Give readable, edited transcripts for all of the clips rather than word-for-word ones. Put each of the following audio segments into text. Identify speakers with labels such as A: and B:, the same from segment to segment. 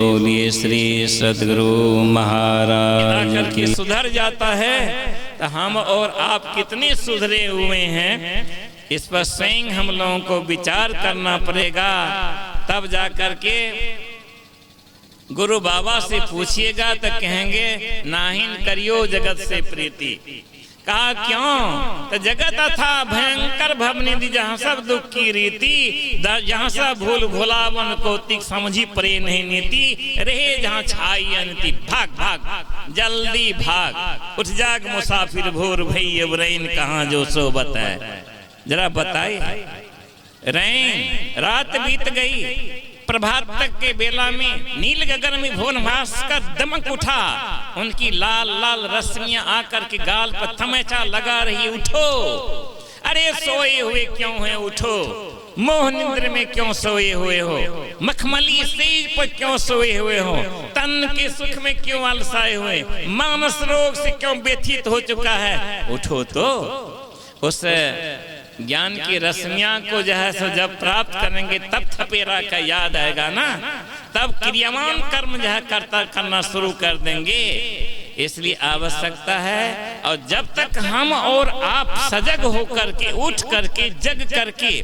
A: बोलिए श्री सद्गुरु महाराज की।
B: सुधर जाता है तो हम और आप कितने सुधरे हुए हैं, इस पर स्वयं हम लोगों को विचार करना पड़ेगा। तब जाकर के गुरु बाबा से पूछिएगा तो कहेंगे नाहिन करियो जगत से प्रीति। कहा क्यों? तो जगत था भयंकर भवनिधि जहाँ सब दुख की रीति, जहाँ सब भूल भुलावन कौतिक समझी परे नहीं नीति, रहे जहाँ छाई अनति भाग भाग जल्दी भाग, उठ जाग मुसाफिर भोर भई अब रैन कहाँ जो सो बताए। जरा बताए, रैन रात बीत गई, प्रभात तक के बेला में नील गगन में भुवन भास्कर दमक उठा, उनकी लाल लाल रश्मियां आकर के गाल पर थमेचा लगा रही। उठो, अरे सोए हुए क्यों है, उठो। मोह निद्र में क्यों सोए हुए हो, मखमली सेज पर क्यों सोए हुए हो, तन के सुख में क्यों अलसाए हुए, मानस रोग से क्यों व्यथित हो चुका है। उठो तो उस ज्ञान की रश्मियां को जो है सो जब प्राप्त करेंगे तब थपेरा का याद आएगा ना, तब क्रियावान कर्म जो है करना शुरू कर देंगे। इसलिए आवश्यकता है, और जब तक हम और आप सजग होकर के उठ करके जग करके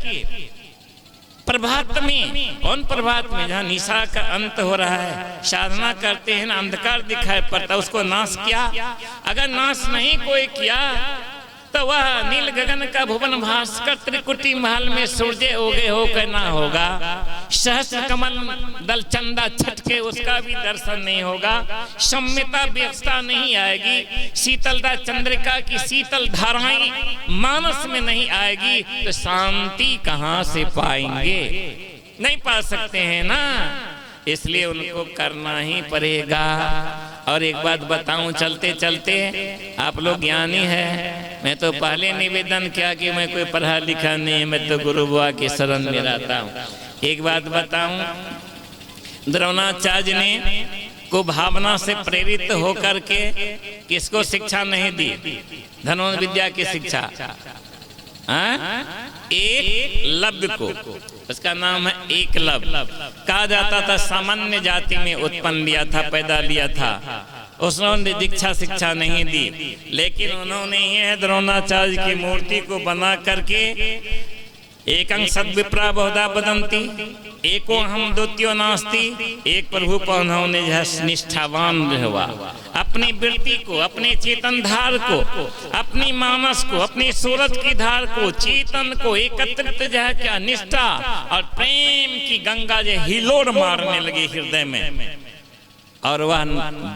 B: प्रभात में, उन प्रभात में जहाँ निशा का अंत हो रहा है, साधना करते हैं ना, अंधकार दिखाई पड़ता, उसको नाश किया। अगर नाश नहीं कोई किया तो वह नील गगन का भुवन भास्कर त्रिकुटी महल में सूर्य उगे हो के ना होगा, सहस्र कमल दल चंदा छटके उसका भी दर्शन नहीं होगा, सम्यता व्यवस्था नहीं आएगी, शीतलता चंद्रिका की शीतल धाराएं मानस में नहीं आएगी, तो शांति कहाँ से पाएंगे? नहीं पा सकते हैं ना। इसलिए उनको करना ही पड़ेगा। और एक बात बताऊं चलते चलते, आप लोग ज्ञानी है, मैं तो पहले निवेदन किया कि मैं कोई पढ़ा लिखा नहीं, मैं तो गुरु बुआ की शरण में रहता हूँ। एक बात बताऊं, द्रोणाचार्य ने को भावना से प्रेरित होकर के किसको शिक्षा नहीं दी? धनुर्विद्या की शिक्षा एकलव्य को, उसका नाम है एकलव्य। कहा जाता था सामान्य जाति में उत्पन्न लिया था, पैदा लिया था, उसने दीक्षा शिक्षा नहीं दी। लेकिन उन्होंने यह द्रोणाचार्य की मूर्ति को बना करके एकं सद्विप्रा बहुधा वदन्ति, एको हम द्वितीयो नास्ति, एक प्रभु पर उन्होंने निष्ठावान हुआ। अपनी वृत्ति को, अपने चेतन धार को, अपनी मानस को, अपनी सूरत की धार को, चेतन को एकत्रित जो है क्या निष्ठा और प्रेम की गंगा जो हिलोर मारने लगी हृदय में। और वह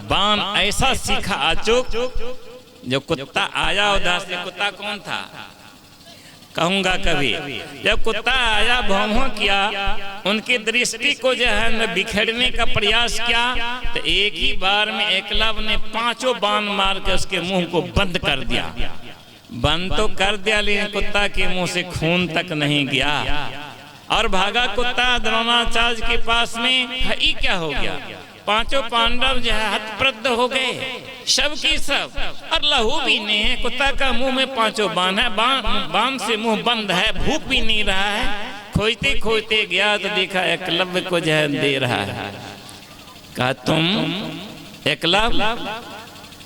B: बाण ऐसा सीखा अचूक, जो कुत्ता आया उधर से, कुत्ता कौन था कहूंगा कभी, जब कुत्ता आया भौं किया, उनकी दृष्टि को जो है न बिखेरने का प्रयास किया, तो एक ही बार में एकलव्य ने 5 बाण मार के उसके मुंह को बंद कर दिया। बंद तो कर दिया, लेकिन कुत्ता के मुंह से खून तक नहीं गया। और भागा कुत्ता द्रोणाचार्य के पास में, ही क्या हो गया? 5 पांडव जो है हतप्रद हो गए, सब की सब, और लहू भी नहीं है। कुत्ता का मुंह में 5 बाण है, बाण से मुंह बंद है, भूख भी नहीं रहा है। खोजते खोजते गया तो देखा एकलव्य को जो है दे रहा है। कहा तुम एकलव्य?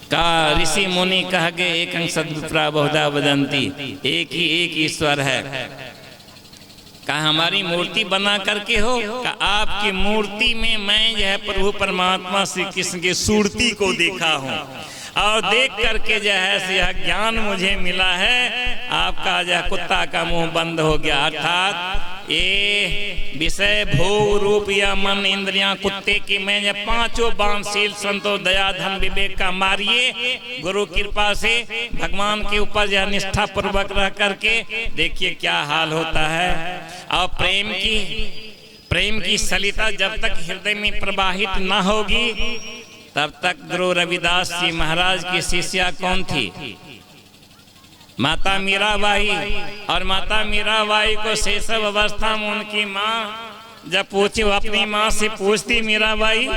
B: का ऋषि मुनि कह गए एकं सद्विप्रा बहुधा वदन्ति, एक ही एक ईश्वर है। कहा हमारी मूर्ति बना करके हो? कहा आपकी मूर्ति में मैं जो है प्रभु परमात्मा श्री कृष्ण की सूरती को देखा हूँ, और देख करके जो है यह ज्ञान मुझे मिला है। आपका जो कुत्ता का मुंह बंद हो गया, अर्थात ये विषय भोग रूप या मन इंद्रियां कुत्ते की मैं 5 बाणशील संतोष दया धन विवेक का मारिए। गुरु कृपा से भगवान के ऊपर यह निष्ठा पूर्वक रह करके देखिए क्या हाल होता है। और प्रेम की सलिता जब तक हृदय में प्रवाहित न होगी, तब तक गुरु रविदास जी महाराज की शिष्या कौन थी? माता मीराबाई। और माता मीराबाई को शैशव अवस्था में उनकी माँ जब पूछी, वो अपनी माँ से पूछती मीराबाई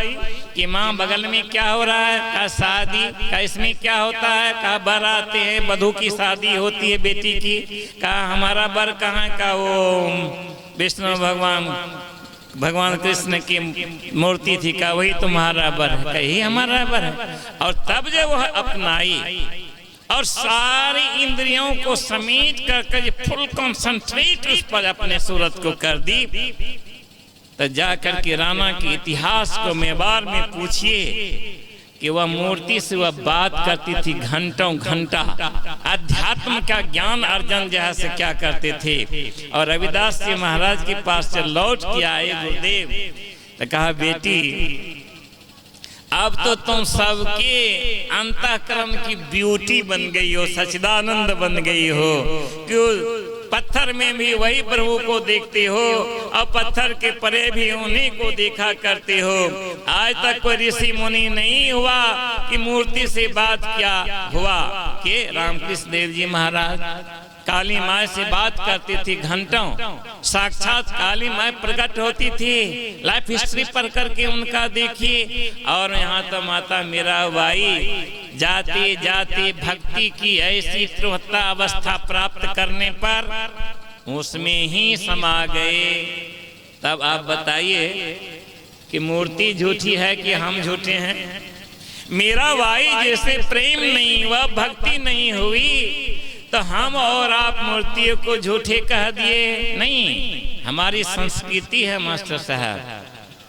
B: कि माँ बगल में क्या हो रहा है? कहा शादी। का इसमें क्या होता है? कहा बर आते हैं, बधू की शादी होती है बेटी की। कहा हमारा बर कहाँ? का वो विष्णु भगवान भगवान कृष्ण की मूर्ति थी, का वही तुम्हारा बर है, कही हमारा बर है। और तब जब वह अपनाई और सारी इंद्रियों को समेट कर फुल कंसंट्रेट उस पर अपने सूरत को कर दी, तो जाकर के राणा के इतिहास को मेवाड़ में पूछिए कि वह मूर्ति से वह बात करती थी घंटों घंटा, अध्यात्म का ज्ञान अर्जन जो है से क्या करते थे। और रविदास जी महाराज के पास से लौट के आए गुरुदेव, तो कहा बेटी अब तो तुम सबके अंतःकरण की ब्यूटी बन गई हो, सच्चिदानंद बन गई हो। क्यों पत्थर में भी वही प्रभु को देखते हो और पत्थर के परे भी उन्हीं को देखा करते हो। आज तक कोई ऋषि मुनि नहीं हुआ कि मूर्ति से बात क्या हुआ कि रामकृष्ण देव जी महाराज काली माँ से बात करती थी घंटों, साक्षात काली माँ प्रकट होती थी। लाइफ हिस्ट्री पढ़ करके उनका देखिए। और यहाँ तो माता मीराबाई जाते जाते भक्ति की ऐसी त्रिवत्ता अवस्था प्राप्त करने पर उसमें ही समा गए। तब आप बताइए कि मूर्ति झूठी है कि हम झूठे हैं? मीराबाई जैसे प्रेम नहीं हुआ, भक्ति नहीं हुई, तो हम और आप मूर्तियों को झूठे कह दिए? नहीं, हमारी संस्कृति है मास्टर साहब।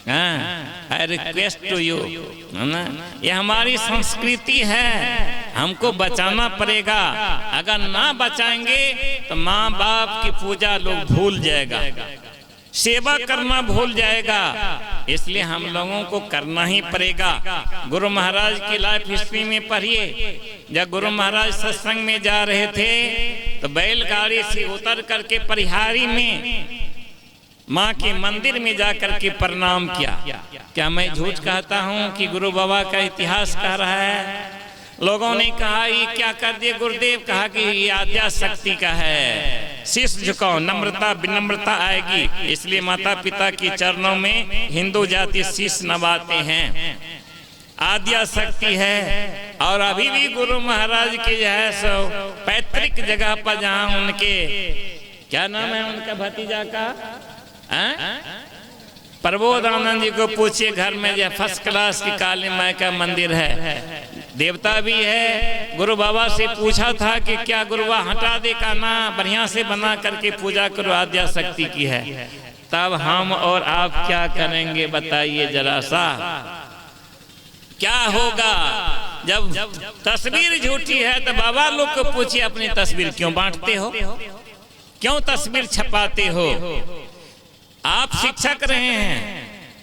B: आई रिक्वेस्ट टू यू, है ना, ये हमारी संस्कृति है, हमको बचाना पड़ेगा। अगर ना बचाएंगे तो माँ बाप की पूजा लोग भूल जाएगा, सेवा करना भूल जाएगा। इसलिए हम लोगों को करना ही पड़ेगा। गुरु महाराज की लाइफ हिस्ट्री में पढ़िए, जब गुरु महाराज सत्संग में जा रहे थे तो बैलगाड़ी से उतर करके परिहारी में माँ के मंदिर में जाकर के प्रणाम किया। क्या मैं झूठ कहता हूँ कि गुरु बाबा का इतिहास कह रहा है? लोगों ने कहा ये क्या कर दिए गुरुदेव? कहा कि ये आद्या शक्ति का है, शीश झुकाओ, नम्रता विनम्रता आएगी। इसलिए माता पिता के चरणों में हिंदू जाति शीश नवाते हैं, आद्या शक्ति है। और अभी भी गुरु महाराज के जो है सो पैतृक जगह पर जहाँ उनके क्या नाम है उनका भतीजा का, प्रबोधानंद जी को पूछिए, घर में जो फर्स्ट क्लास की काली माई का मंदिर है, देवता भी है। गुरु बाबा से पूछा था कि क्या गुरुवा हटा दे का ना, बढ़िया से बना करके पूजा करो, आद्या शक्ति की है। तब हम और आप क्या करेंगे बताइए जरा सा? क्या होगा जब तस्वीर झूठी है? तो बाबा लोग को पूछिए अपनी तस्वीर क्यों बांटते हो, क्यों तस्वीर छपाते हो? आप शिक्षक रहे हैं,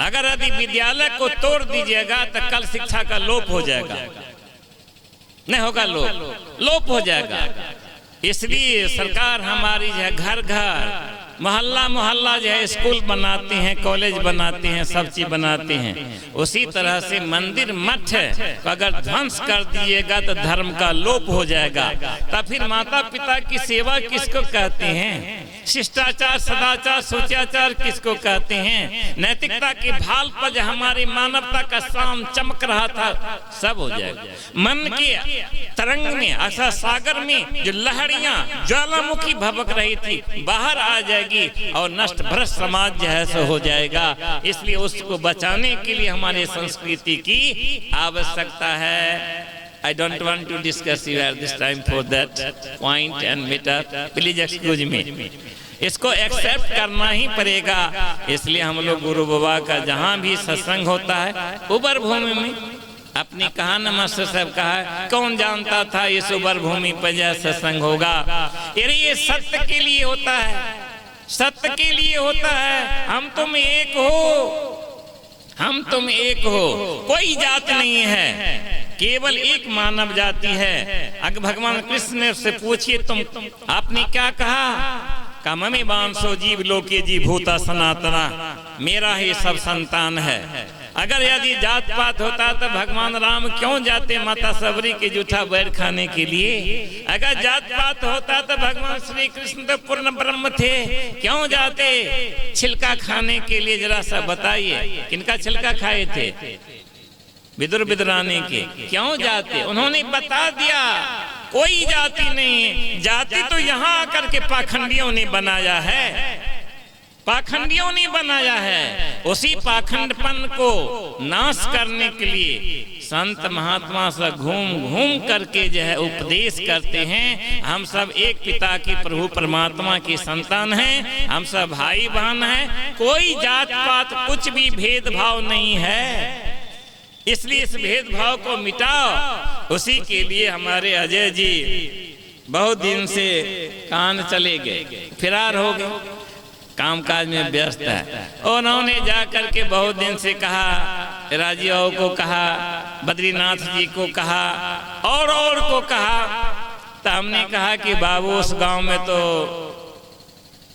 B: अगर यदि विद्यालय को तोड़ दीजिएगा तो कल शिक्षा का लोप हो जाएगा, नहीं होगा, लोप हो जाएगा। इसलिए सरकार हमारी जो है घर घर मोहल्ला मोहल्ला जो है स्कूल बनाते हैं, कॉलेज बनाते हैं, सब चीज बनाते हैं। उसी तरह से मंदिर मठ को अगर ध्वंस कर दिएगा तो धर्म का लोप हो जाएगा। तब फिर माता पिता की सेवा किसको कहते हैं? शिष्टाचार सदाचार सूचाचार किसको कहते हैं? नैतिकता के भाल पर जो हमारी मानवता का शान चमक रहा था सब हो जाएगा। मन के तरंग में असा सागर में जो लहरियां ज्वालामुखी भभक रही थी बाहर आ जाएगी और नष्ट भ्रष्ट समाज जो है सो हो जाएगा। इसलिए उसको बचाने के लिए हमारे संस्कृति की आवश्यकता है। I don't want to discuss you at this time for that point and matter. Please excuse me. इसको एक्सेप्ट करना ही पड़ेगा। इसलिए हम लोग गुरु बाबा का जहाँ भी सत्संग होता है उबर भूमि में अपनी कहा न मास्टर साहब कहा, कौन जानता था इस उबर भूमि पर यह सत्संग होगा? ये सत्य के लिए होता है, सत्य के लिए होता है। हम तुम एक हो, हम तुम एक हो, कोई जात नहीं है, केवल एक मानव जाति है। अगर भगवान कृष्ण से पूछिए तुम आपने क्या कहा? ममे बांसो जीव लोके जी भूता सनातना, मेरा ही सब संतान है। अगर यदि जात पात होता तो भगवान राम क्यों जाते माता सबरी के जूठा बैर खाने के लिए? अगर जात पात होता तो भगवान श्री कृष्ण तो पूर्ण ब्रह्म थे, क्यों जाते छिलका खाने के लिए? जरा सा बताइए, किनका छिलका खाए थे? विदुर विदुरानी के। क्यों जाते? उन्होंने बता दिया कोई जाति नहीं है। जाति तो यहाँ आकर के पाखंडियों ने बनाया है। पाखंडियों ने बनाया है। उसी पाखंडपन को नाश करने के लिए संत महात्मा से घूम घूम करके जो है उपदेश करते हैं। हम सब एक पिता की प्रभु परमात्मा की संतान हैं, हम सब भाई बहन हैं, कोई जात पात कुछ भी भेदभाव नहीं है। इसलिए इस भेदभाव को मिटाओ। उसी के लिए हमारे अजय जी बहुत दिन से कान चले गए, फिरार हो गए, कामकाज में व्यस्त है। उन्होंने जा करके बहुत दिन से कहा, राजीव को कहा, बद्रीनाथ जी को कहा और को कहा। तो हमने कहा कि बाबू उस गांव में तो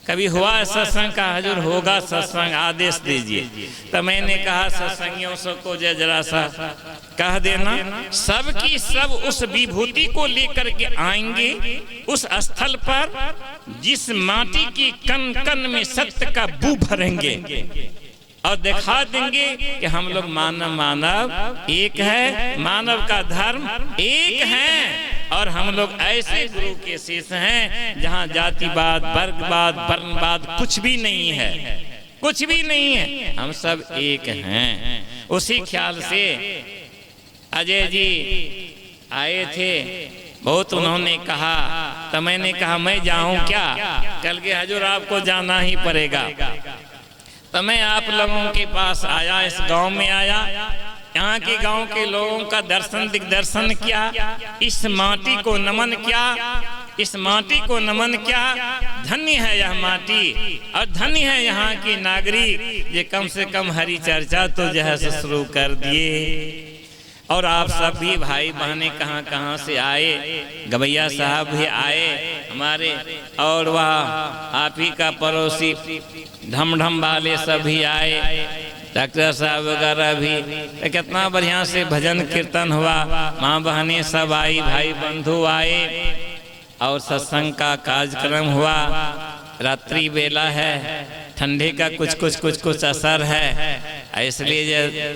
B: कभी हुआ सत्संग का? हजूर होगा सत्संग, आदेश दीजिए। तो मैंने कहा सत्संगियों को जरा सा कह देना, सब की सब उस विभूति को लेकर के आएंगे उस स्थल पर जिस माटी की कण कण में सत्य का बू भरेंगे और दिखा देंगे कि हम लोग मानव एक है, मानव का धर्म एक है और हम लोग ऐसे गुरु के शिष्य हैं जहाँ जातिवाद, वर्गवाद, वर्णवाद कुछ भी नहीं है, कुछ भी नहीं है, हम सब एक हैं। उसी ख्याल से अजय जी आए थे, बहुत उन्होंने कहा। तो मैंने कहा मैं जाऊं क्या? कल के हजूर आपको जाना ही पड़ेगा। तो मैं आप लोगों के पास आया, इस गांव में आया, यहाँ के गांव के लोगों का दर्शन दिग्दर्शन किया, इस माटी को नमन किया, इस माटी को नमन किया। धन्य है यह माटी और धन्य है यहाँ की नागरिक, ये कम से कम हरी चर्चा तो जो है शुरू कर दिए। और आप सब भी भाई बहने कहाँ कहाँ से आए, गवैया साहब भी आए हमारे, और वह आप ही का पड़ोसी ढम वाले सब भी आए, डॉक्टर साहब वगैरह भी। कितना बढ़िया से भजन कीर्तन हुआ, माँ बहनें सब आई, भाई बंधु आए और सत्संग का कार्यक्रम हुआ। रात्रि बेला है, ठंडे का कुछ असर है, इसलिए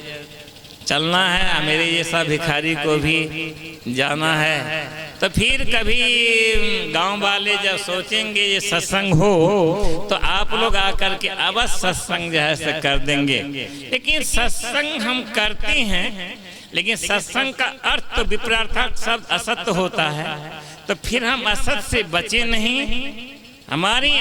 B: चलना है। मेरे जैसा भिखारी को भी जाना है। तो फिर कभी गांव वाले जब सोचेंगे ये सत्संग हो तो आप लोग आकर के अवश्य सत्संग जो है कर देंगे। लेकिन सत्संग हम करते हैं, लेकिन सत्संग का अर्थ तो विपरीतार्थ शब्द असत्य होता है, तो फिर हम असत्य से बचे नहीं। हमारी